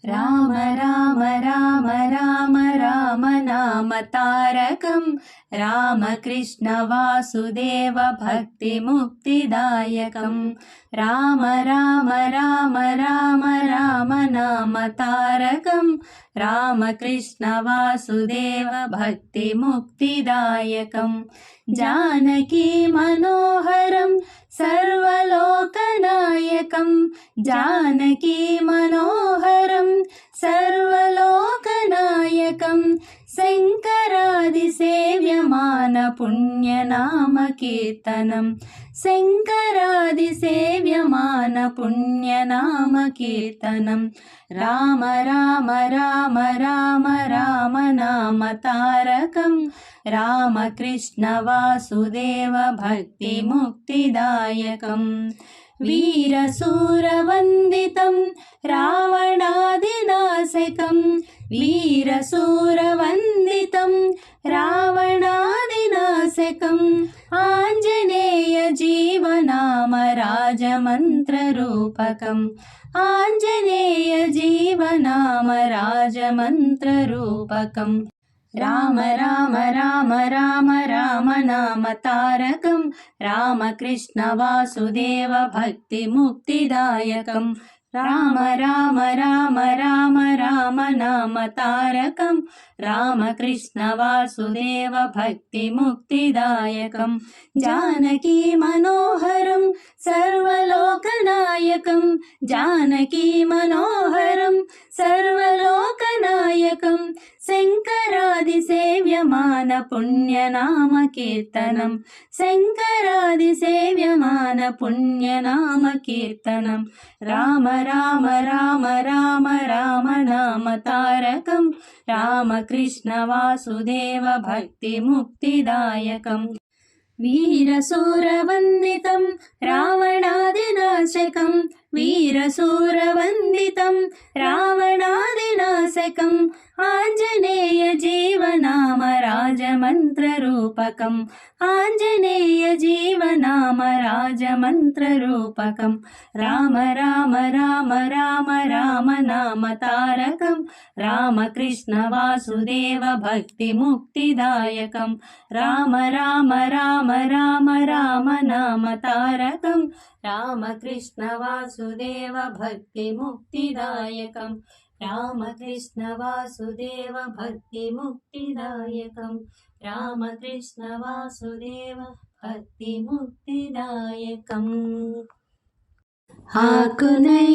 రామ రామ రామ రామ రామ నామ తారకం రామకృష్ణ వాసుదేవ భక్తి ముక్తిదాయకం రామ రామ రామ రామ రామ నామ తారకం రామకృష్ణ వాసుదేవ భక్తి ముక్తిదాయకం జానకీ మనోహరం సర్వలోకనాయకం జానకీ మనోహరం సర్వలోకనాయకం శంకరాది సేవ్యమాన పుణ్యనామ కీర్తనం శంకరాది సేవ్యమాన పుణ్యనామ కీర్తనం రామ రామ రామ రామ రామ నామ తారకం రామకృష్ణ వాసుదేవ భక్తి ముక్తిదాయకం వీరశూరవందితం రావణాదినాశకం వీరశూరవందితం రావణాదినాశకం ఆంజనేయ జీవనామ రాజమంత్రరూపకం ఆంజనేయ జీవనామ రాజమంత్రరూపకం రామ రామ రామ రామ రామ నామ తారకం రామకృష్ణ వాసుదేవ భక్తి ముక్తిదాయకం రామ రామ రామ రామ రామ నామ తారకం రామకృష్ణ వాసుదేవ భక్తి ముక్తిదాయకం జానకీ మనోహరం సర్వలోకనాయకం జానకీ మనోహరం సర్వలోకనాయకం శంకరాది సేవ్యమాన పుణ్యనామ కీర్తనం శంకరాది సేవ్యమాన పుణ్యనామ కీర్తనం రామ రామ రామ రామ రామ నామ తారకం రామకృష్ణ వాసుదేవ భక్తి ముక్తిదాయకం వీరశూరవందితం రావణాదినాశకం వీరశూరవందితం రావణాదినాశకం ఆంజనేయ జీవనామ రాజమంత్రరూపకం ఆంజనేయ జీవనామ రాజమంత్రరూపకం రామ రామ రామ రామ రామ నామ తారకం రామకృష్ణ వాసుదేవ భక్తి ముక్తిదాయకం రామ రామ రామ రామ రామ నామ తారకం రామకృష్ణ వాసుదేవ భక్తి ముక్తిదాయకం రామకృష్ణ వాసుదేవ భక్తి ముక్తిదాయకం రామకృష్ణ వాసుదేవ భక్తి ముక్తిదాయకం ఆకునై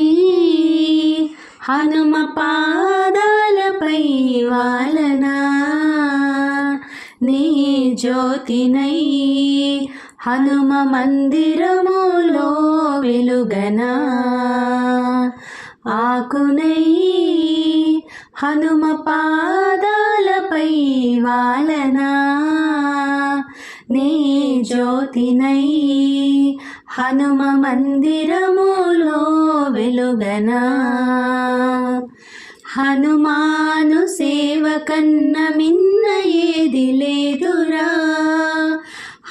హనుమ పాదాలపై వాలనా నీ జ్యోతినై హనుమ మందిరములో వెలుగనా ఆకునై హనుమ పాదాలపై వాలనా నీ జ్యోతినై హనుమ మందిరములో వెలుగనా హనుమాను సేవ కన్న మిన్న ఏది లేదురా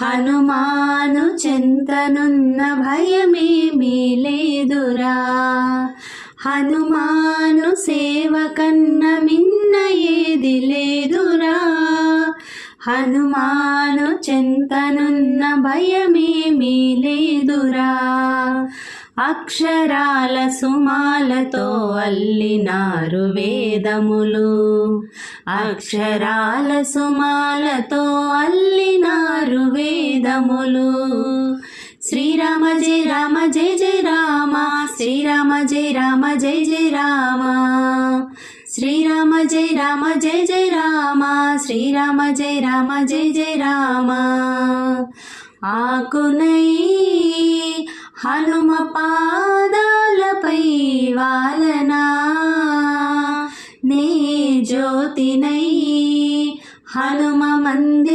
హనుమాను చెంతనున్న భయమేమీ లేదురా హనుమాను సేవ కన్న మిన్న ఏది లేదురా హనుమాను చెంతనున్న భయమేమీ లేదురా అక్షరాల సుమాలతో అల్లినారు వేదములు అక్షరాల సుమాలతో అల్లినారు వేదములు శ్రీరామ జయ రామ జయ జయ రామ శ్రీరామ జయ రామ జయ జయ రామ శ్రీరామ జయ రామ జయ జయ రామ శ్రీరామ జయ రామ జయ జయ రామ ఆకునై హనుమ పాదాలపై వాలనా నే జ్యోతినై హనుమ మందిర